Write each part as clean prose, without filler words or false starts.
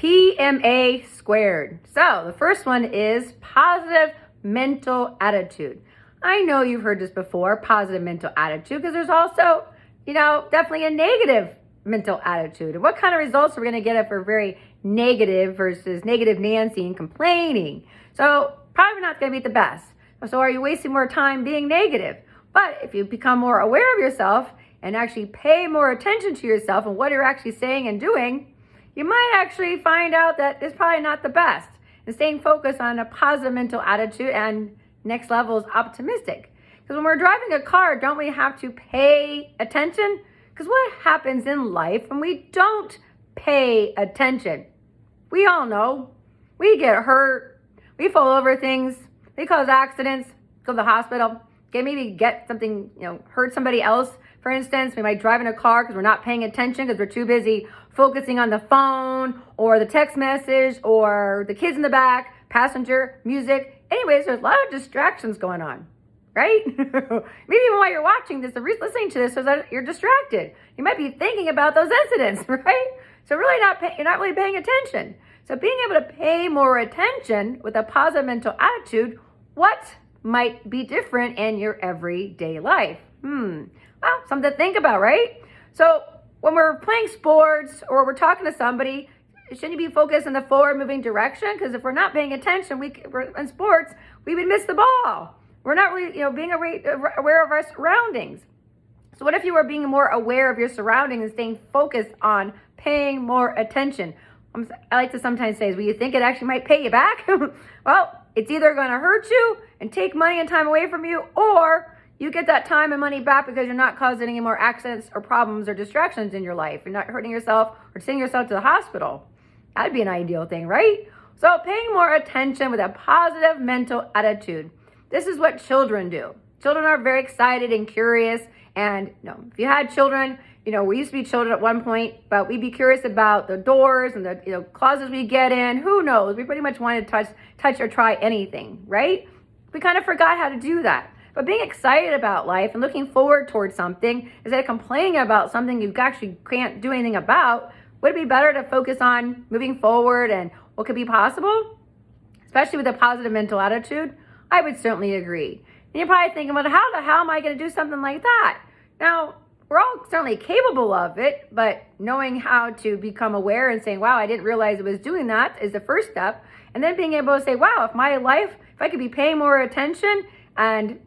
PMA squared. So the first one is positive mental attitude. I know you've heard this before, positive mental attitude, because there's also, definitely a negative mental attitude. And what kind of results are we going to get if we're very negative versus negative Nancy and complaining? So probably not going to be the best. So are you wasting more time being negative? But if you become more aware of yourself and actually pay more attention to yourself and what you're actually saying and doing, you might actually find out that it's probably not the best. And staying focused on a positive mental attitude and next level is optimistic. Because when we're driving a car, don't we have to pay attention? Because what happens in life when we don't pay attention? We all know. We get hurt. We fall over things. We cause accidents. Go to the hospital. Maybe get something, hurt somebody else. For instance, we might drive in a car because we're not paying attention because we're too busy focusing on the phone or the text message or the kids in the back, passenger, music. Anyways, there's a lot of distractions going on, right? Maybe even while you're watching this, listening to this, so that you're distracted. You might be thinking about those incidents, right? So really you're not really paying attention. So being able to pay more attention with a positive mental attitude, what might be different in your everyday life? Well, something to think about, right? So when we're playing sports or we're talking to somebody, shouldn't you be focused in the forward moving direction? Because if we're not paying attention, we're in sports, we would miss the ball. We're not really, being aware of our surroundings. So what if you were being more aware of your surroundings and staying focused on paying more attention? I like to sometimes say, well, you think it actually might pay you back? Well, it's either going to hurt you and take money and time away from you, or you get that time and money back because you're not causing any more accidents or problems or distractions in your life. You're not hurting yourself or sending yourself to the hospital. That'd be an ideal thing, right? So paying more attention with a positive mental attitude. This is what children do. Children are very excited and curious. And if you had children, we used to be children at one point, but we'd be curious about the doors and the closets we get in. Who knows? We pretty much wanted to touch or try anything, right? We kind of forgot how to do that. But being excited about life and looking forward towards something instead of complaining about something you actually can't do anything about, would it be better to focus on moving forward and what could be possible? Especially with a positive mental attitude? I would certainly agree. And you're probably thinking, well, how the hell am I going to do something like that? Now, we're all certainly capable of it, but knowing how to become aware and saying, wow, I didn't realize it was doing that is the first step. And then being able to say, wow, if I could be paying more attention and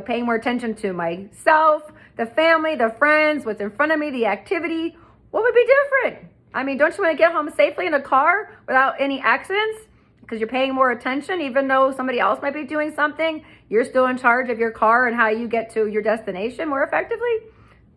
paying more attention to myself, the family, the friends, what's in front of me, the activity, what would be different? I mean, don't you want to get home safely in a car without any accidents? Because you're paying more attention, even though somebody else might be doing something, you're still in charge of your car and how you get to your destination more effectively.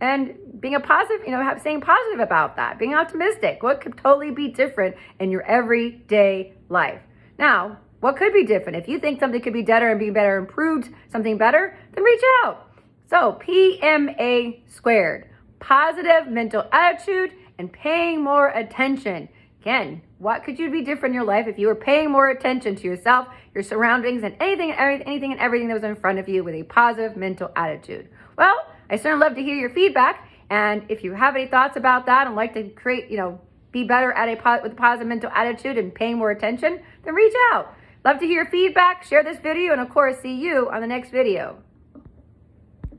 And being staying positive about that, being optimistic. What could totally be different in your everyday life? Now, what could be different? If you think something could be better and be better, improved something better, then reach out. So PMA squared, positive mental attitude and paying more attention. Again, what could you be different in your life if you were paying more attention to yourself, your surroundings, and anything and everything that was in front of you with a positive mental attitude? Well, I certainly love to hear your feedback. And if you have any thoughts about that and like to create, be better with a positive mental attitude and paying more attention, then reach out. Love to hear your feedback, share this video, and of course, see you on the next video.